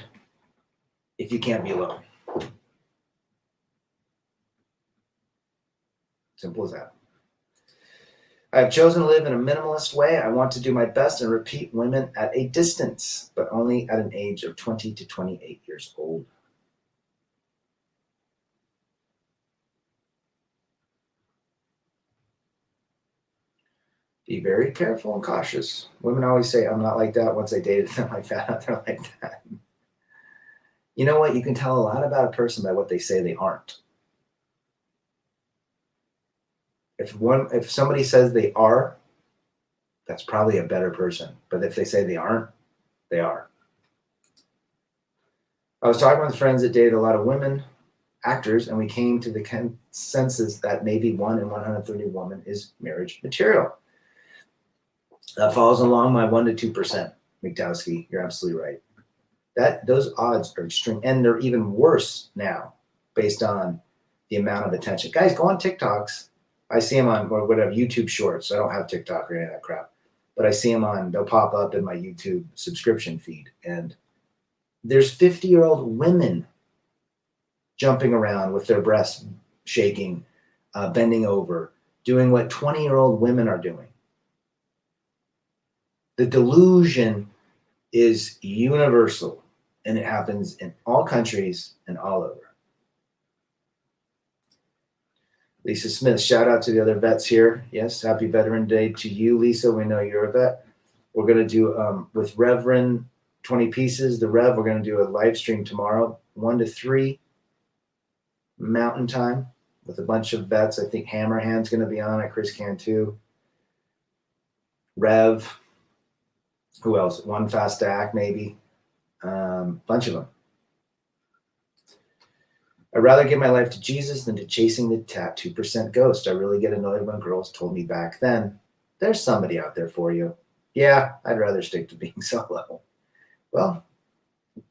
if you can't be alone. Simple as that. I have chosen to live in a minimalist way. I want to do my best and repeat women at a distance, but only at an age of 20 to 28 years old. Be very careful and cautious. Women always say, I'm not like that. Once I dated them, I found out they're like that. You know what? You can tell a lot about a person by what they say they aren't. If somebody says they are, that's probably a better person. But if they say they aren't, they are. I was talking with friends that dated a lot of women actors, and we came to the consensus that maybe 1 in 130 women is marriage material. That falls along my 1 to 2%, Miktowski. You're absolutely right. Those odds are extreme, and they're even worse now based on the amount of attention. Guys, go on TikToks. I see them on or whatever YouTube Shorts. I don't have TikTok or any of that crap, but I see them they'll pop up in my YouTube subscription feed, and there's 50-year-old women jumping around with their breasts shaking, bending over, doing what 20-year-old women are doing. The delusion is universal, and it happens in all countries and all over. Lisa Smith, shout out to the other vets here. Yes, happy Veteran Day to you, Lisa. We know you're a vet. We're going to do, with Reverend 20 Pieces, the Rev, we're going to do a live stream tomorrow, 1 to 3 Mountain Time with a bunch of vets. I think Hammerhand's going to be on it. Chris can too. Rev. Who else? One Fast Act, maybe. Bunch of them. I'd rather give my life to Jesus than to chasing the 2% ghost. I really get annoyed when girls told me back then, there's somebody out there for you. Yeah, I'd rather stick to being solo. Well,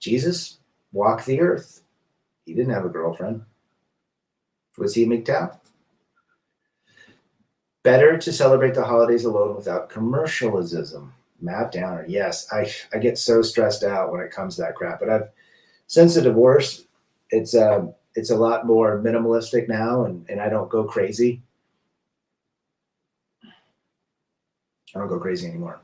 Jesus walked the earth. He didn't have a girlfriend. Was he MGTOW? Better to celebrate the holidays alone without commercialism. Matt Downer. Yes, I get so stressed out when it comes to that crap. But since the divorce, it's a lot more minimalistic now, and I don't go crazy. I don't go crazy anymore.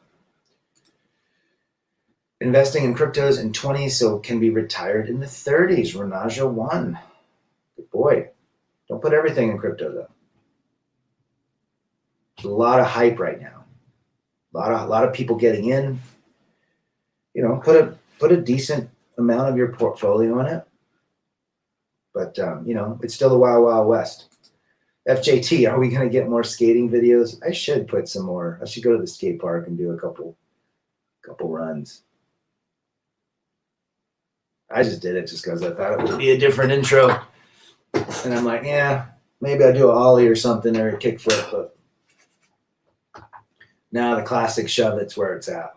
Investing in cryptos in 20s so can be retired in the 30s. Renaja 1. Good boy. Don't put everything in crypto, though. There's a lot of hype right now. A lot of people getting in. Put a decent amount of your portfolio in it. But, it's still the Wild Wild West. FJT, are we going to get more skating videos? I should put some more. I should go to the skate park and do a couple runs. I just did it just because I thought it would be a different intro. And I'm like, yeah, maybe I'll do an ollie or something or a kickflip. But now the classic shove it's where it's at.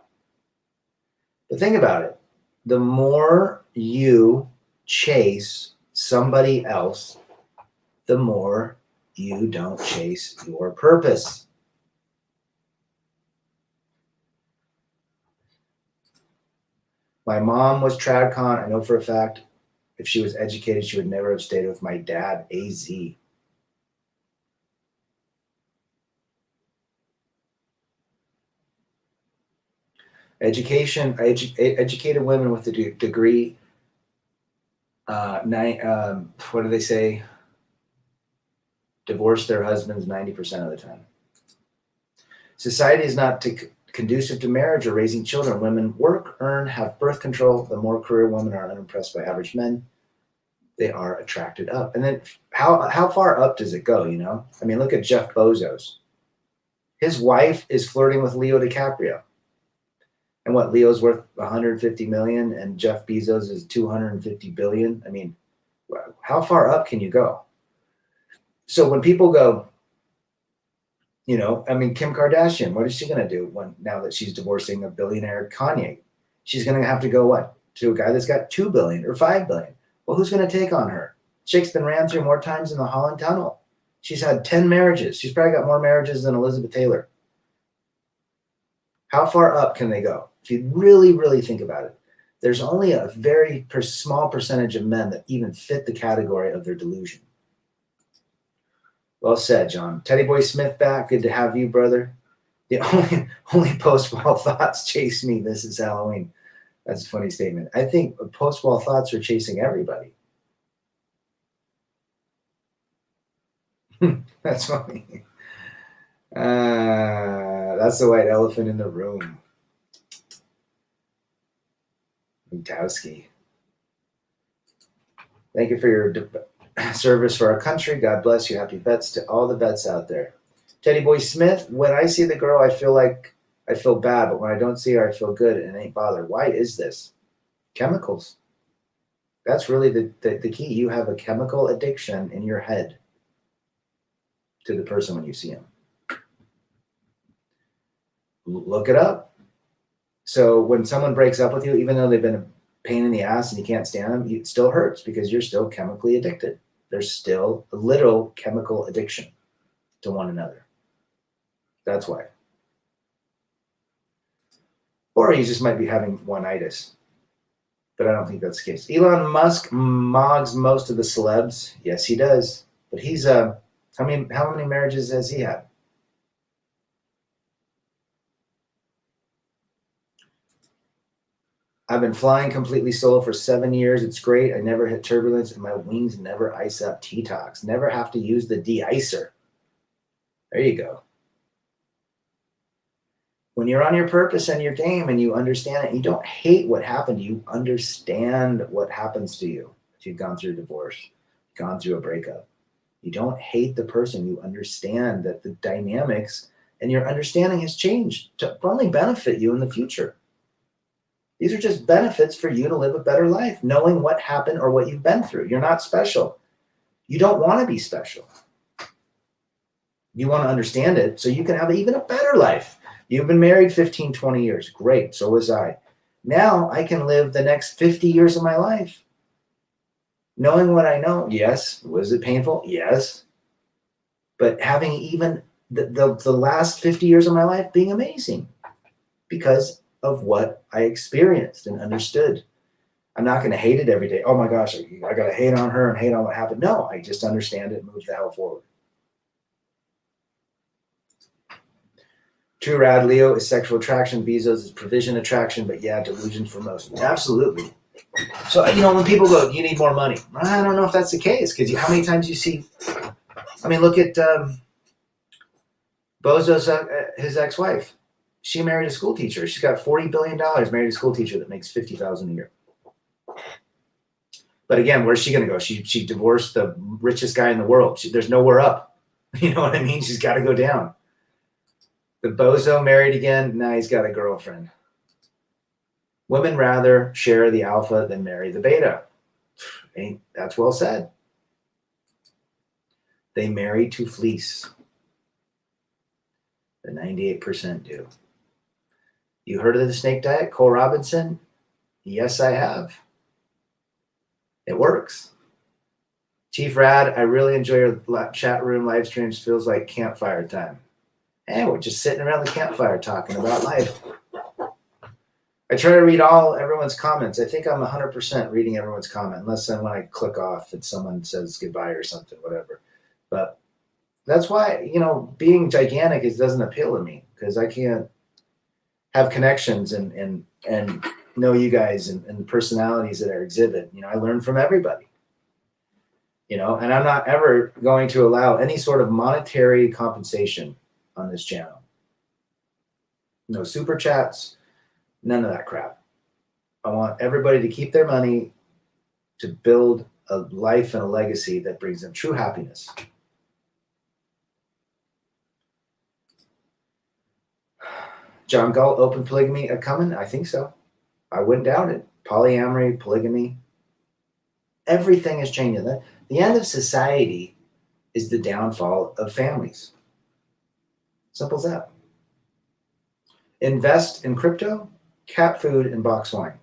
But think about it. The more you chase somebody else, the more you don't chase your purpose. My mom was TRADCON. I know for a fact if she was educated, she would never have stayed with my dad, AZ. Educated women with a degree, what do they say? Divorce their husbands 90% of the time. Society is not conducive to marriage or raising children. Women work, earn, have birth control. The more career women are unimpressed by average men, they are attracted up. And then how far up does it go, you know? I mean, look at Jeff Bezos. His wife is flirting with Leo DiCaprio. And what, Leo's worth 150 million and Jeff Bezos is 250 billion? I mean, how far up can you go? So when people go, you know, I mean, Kim Kardashian, what is she going to do now that she's divorcing a billionaire Kanye? She's going to have to go what? To a guy that's got 2 billion or 5 billion. Well, who's going to take on her? Chick's been ran through more times in the Holland Tunnel. She's had 10 marriages. She's probably got more marriages than Elizabeth Taylor. How far up can they go? If you really, really think about it, there's only a very small percentage of men that even fit the category of their delusion. Well said, John. Teddy Boy Smith back. Good to have you, brother. The only post-wall thoughts chase me. This is Halloween. That's a funny statement. I think post-wall thoughts are chasing everybody. That's funny. That's the white elephant in the room. Mutowski. Thank you for your service for our country. God bless you. Happy vets to all the vets out there. Teddy Boy Smith, when I see the girl, I feel bad, but when I don't see her, I feel good and ain't bothered. Why is this? Chemicals. That's really the key. You have a chemical addiction in your head to the person when you see him. Look it up. So when someone breaks up with you, even though they've been a pain in the ass and you can't stand them, it still hurts because you're still chemically addicted. There's still a little chemical addiction to one another. That's why. Or you just might be having one-itis. But I don't think that's the case. Elon Musk mogs most of the celebs. Yes, he does. But he's how many marriages has he had? I've been flying completely solo for 7 years. It's great. I never hit turbulence and my wings never ice up T-Tox. Never have to use the de-icer. There you go. When you're on your purpose and your game and you understand it, you don't hate what happened to you. You understand what happens to you if you've gone through a divorce, gone through a breakup. You don't hate the person. You understand that the dynamics and your understanding has changed to only benefit you in the future. These are just benefits for you to live a better life, knowing what happened or what you've been through. You're not special. You don't want to be special. You want to understand it so you can have even a better life. You've been married 15, 20 years. Great. So was I. Now I can live the next 50 years of my life knowing what I know. Yes. Was it painful? Yes. But having even the last 50 years of my life being amazing because of what I experienced and understood. I'm not going to hate it every day. Oh my gosh, I got to hate on her and hate on what happened. No, I just understand it and move the hell forward. True rad Leo is sexual attraction. Bezos is provision attraction, but yeah, delusion for most. Absolutely. So, when people go, you need more money. I don't know if that's the case because how many times you see, look at Bezos, his ex-wife. She married a school teacher. She's got $40 billion, married a school teacher that makes $50,000 a year. But again, where's she going to go? She divorced the richest guy in the world. There's nowhere up. You know what I mean? She's got to go down. The bozo married again. Now he's got a girlfriend. Women rather share the alpha than marry the beta. That's well said. They marry to fleece. The 98% do. You heard of the snake diet, Cole Robinson? Yes, I have. It works. Chief Rad, I really enjoy your chat room live streams. Feels like campfire time. Hey, we're just sitting around the campfire talking about life. I try to read everyone's comments. I think I'm 100% reading everyone's comment, unless then when I click off and someone says goodbye or something, whatever. But that's why, being gigantic doesn't appeal to me, because I can't have connections and know you guys and personalities that I exhibit. I learn from everybody. And I'm not ever going to allow any sort of monetary compensation on this channel. No super chats, none of that crap. I want everybody to keep their money to build a life and a legacy that brings them true happiness. John Galt, open polygamy coming? I think so. I wouldn't doubt it. Polyamory, polygamy, everything is changing. The end of society is the downfall of families. Simple as that. Invest in crypto, cat food, and box wine.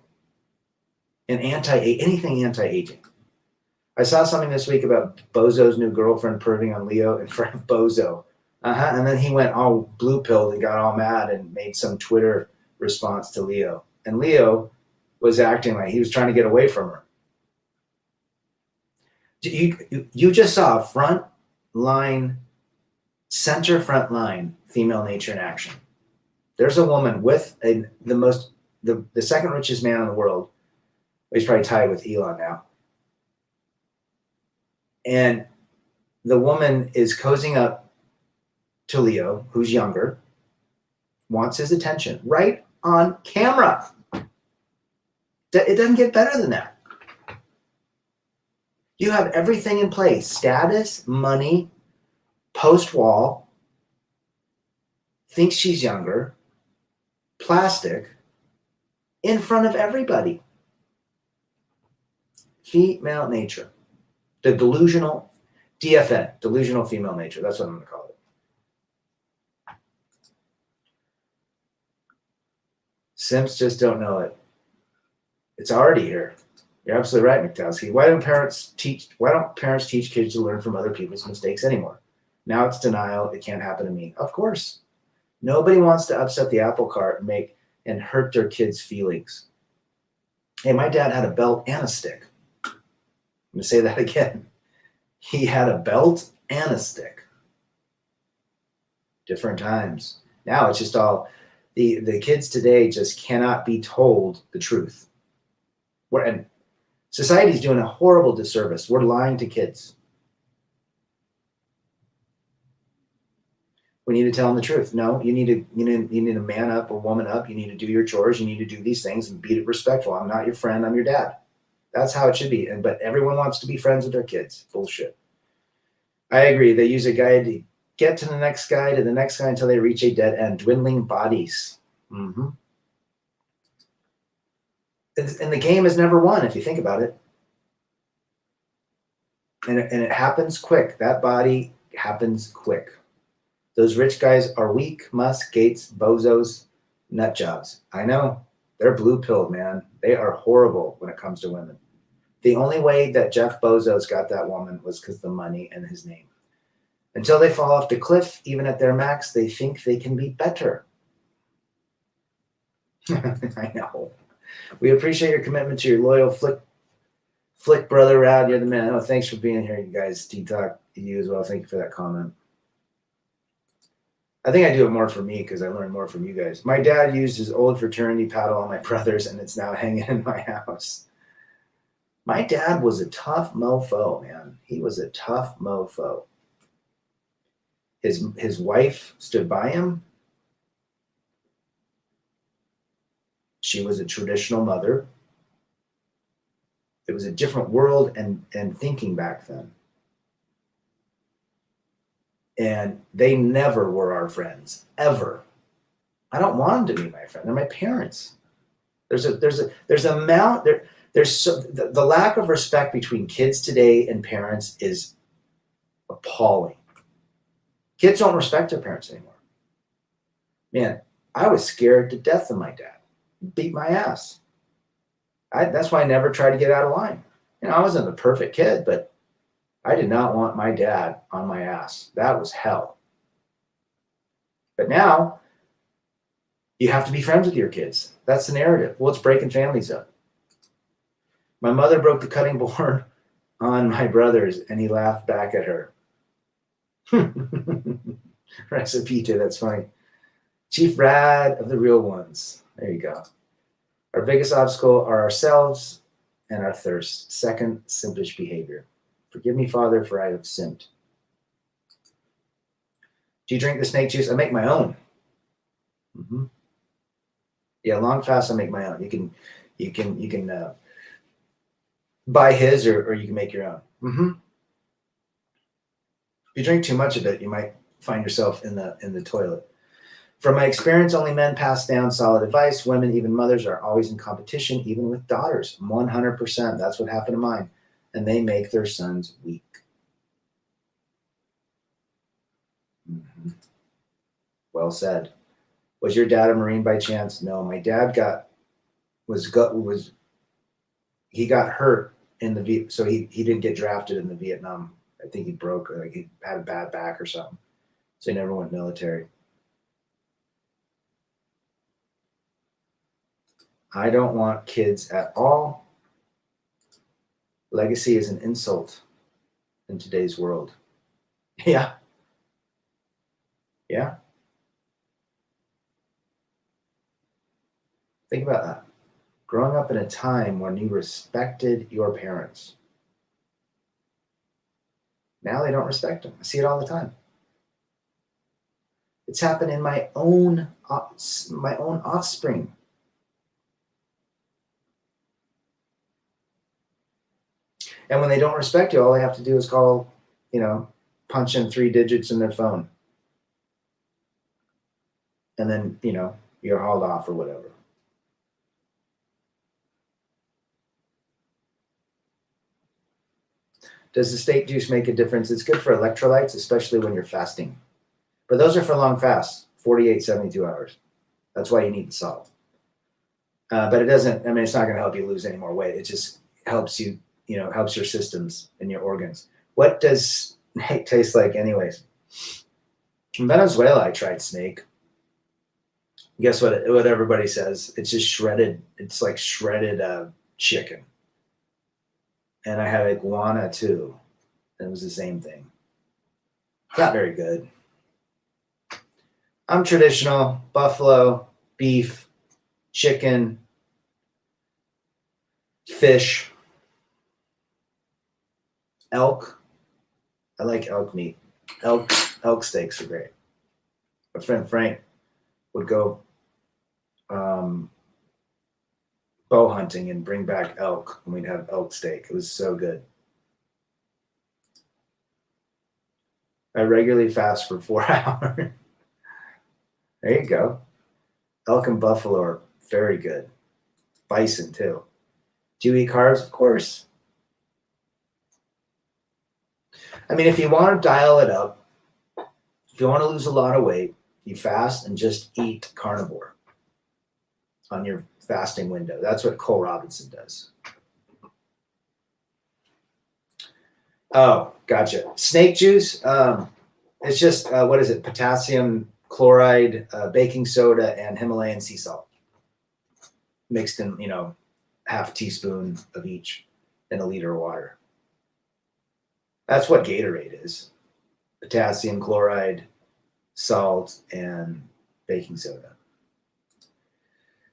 And anything anti-aging. I saw something this week about Bozo's new girlfriend perving on Leo in front of Bozo. And then he went all blue-pilled and got all mad and made some Twitter response to Leo. And Leo was acting like he was trying to get away from her. You just saw a front line female nature in action. There's a woman with the second richest man in the world. He's probably tied with Elon now. And the woman is cozying up to Leo, who's younger, wants his attention right on camera. It doesn't get better than that. You have everything in place: status, money, post-wall, thinks she's younger, plastic, in front of everybody. Female nature. The delusional, DFN, delusional female nature. That's what I'm going to call it. Simps just don't know it. It's already here. You're absolutely right, McTowski. Why don't parents teach kids to learn from other people's mistakes anymore? Now it's denial. It can't happen to me. Of course. Nobody wants to upset the apple cart and hurt their kids' feelings. Hey, my dad had a belt and a stick. I'm going to say that again. He had a belt and a stick. Different times. Now it's just all, the kids today just cannot be told the truth. And society's doing a horrible disservice. We're lying to kids. We need to tell them the truth. No, you need to man up or woman up. You need to do your chores. You need to do these things and be respectful. I'm not your friend. I'm your dad. That's how it should be. But everyone wants to be friends with their kids. Bullshit. I agree. They use a guide to get to the next guy, until they reach a dead end. Dwindling bodies. Mm-hmm. And the game is never won if you think about it. And it happens quick. That body happens quick. Those rich guys are weak. Musk, Gates, bozos, nut jobs. I know. They're blue-pilled, man. They are horrible when it comes to women. The only way that Jeff Bezos got that woman was because of the money and his name. Until they fall off the cliff, even at their max, they think they can be better. I know. We appreciate your commitment to your loyal Flick brother, Rad. You're the man. Oh, thanks for being here, you guys. T-Talk, you as well. Thank you for that comment. I think I do it more for me because I learn more from you guys. My dad used his old fraternity paddle on my brothers, and it's now hanging in my house. My dad was a tough mofo, man. He was a tough mofo. His wife stood by him. She was a traditional mother. It was a different world and thinking back then. And they never were our friends, ever. I don't want them to be my friend. They're my parents. The lack of respect between kids today and parents is appalling. Kids don't respect their parents anymore. Man, I was scared to death of my dad. He beat my ass. That's why I never tried to get out of line. I wasn't the perfect kid, but I did not want my dad on my ass. That was hell. But now you have to be friends with your kids. That's the narrative. Well, it's breaking families up. My mother broke the cutting board on my brothers, and he laughed back at her. Recipe, that's funny. Chief Rad of the real ones. There you go. Our biggest obstacle are ourselves and our thirst. Second, simpish behavior. Forgive me, Father, for I have sinned. Do you drink the snake juice? I make my own. Mm-hmm. Yeah, long fast. I make my own. You can buy his, or you can make your own. Mm-hmm. If you drink too much of it, you might find yourself in the toilet. From my experience, only men pass down solid advice. Women, even mothers, are always in competition, even with daughters. 100%. That's what happened to mine. And they make their sons weak. Mm-hmm. Well said. Was your dad a Marine by chance? No, my dad got hurt in the so he didn't get drafted in the Vietnam. I think he broke, like he had a bad back or something. So he never went military. I don't want kids at all. Legacy is an insult in today's world. Yeah. Yeah. Think about that. Growing up in a time when you respected your parents. Now they don't respect them. I see it all the time. It's happened in my own offspring. And when they don't respect you, all they have to do is call, punch in 3 digits in their phone. And then, you're hauled off or whatever. Does the steak juice make a difference? It's good for electrolytes, especially when you're fasting. But those are for long fasts, 48, 72 hours. That's why you need the salt. But it doesn't, it's not going to help you lose any more weight. It just helps you, helps your systems and your organs. What does snake taste like anyways? In Venezuela, I tried snake. Guess what everybody says? It's just shredded. It's like shredded chicken. And I had iguana too. And it was the same thing. Not very good. I'm traditional. Buffalo, beef, chicken, fish, elk. I like elk meat. Elk steaks are great. My friend Frank would go bow hunting and bring back elk, and we'd have elk steak. It was so good. I regularly fast for 4 hours. There you go. Elk and buffalo are very good. Bison too. Do you eat carbs? Of course. If you want to dial it up, if you want to lose a lot of weight, you fast and just eat carnivore on your fasting window. That's what Cole Robinson does. Oh, gotcha. Snake juice. It's just, what is it? Potassium chloride, baking soda, and Himalayan sea salt mixed in, half a teaspoon of each in a liter of water. That's what Gatorade is. Potassium chloride, salt, and baking soda.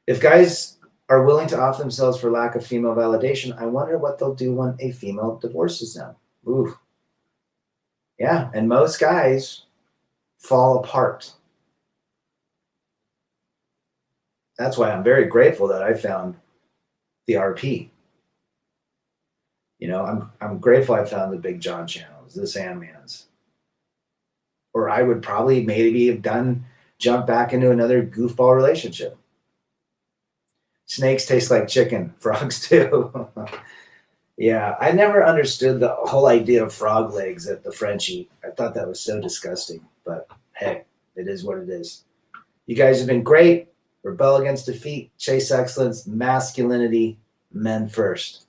If guys are willing to off themselves for lack of female validation, I wonder what they'll do when a female divorces them. Ooh. Yeah, and most guys fall apart. That's why I'm very grateful that I found the RP. I'm grateful I found the Big John channels, the Sandmans. Or I would probably maybe have jump back into another goofball relationship. Snakes taste like chicken. Frogs too. Yeah, I never understood the whole idea of frog legs that the French eat. I thought that was so disgusting. But hey, it is what it is. You guys have been great. Rebel against defeat. Chase excellence. Masculinity. Men first.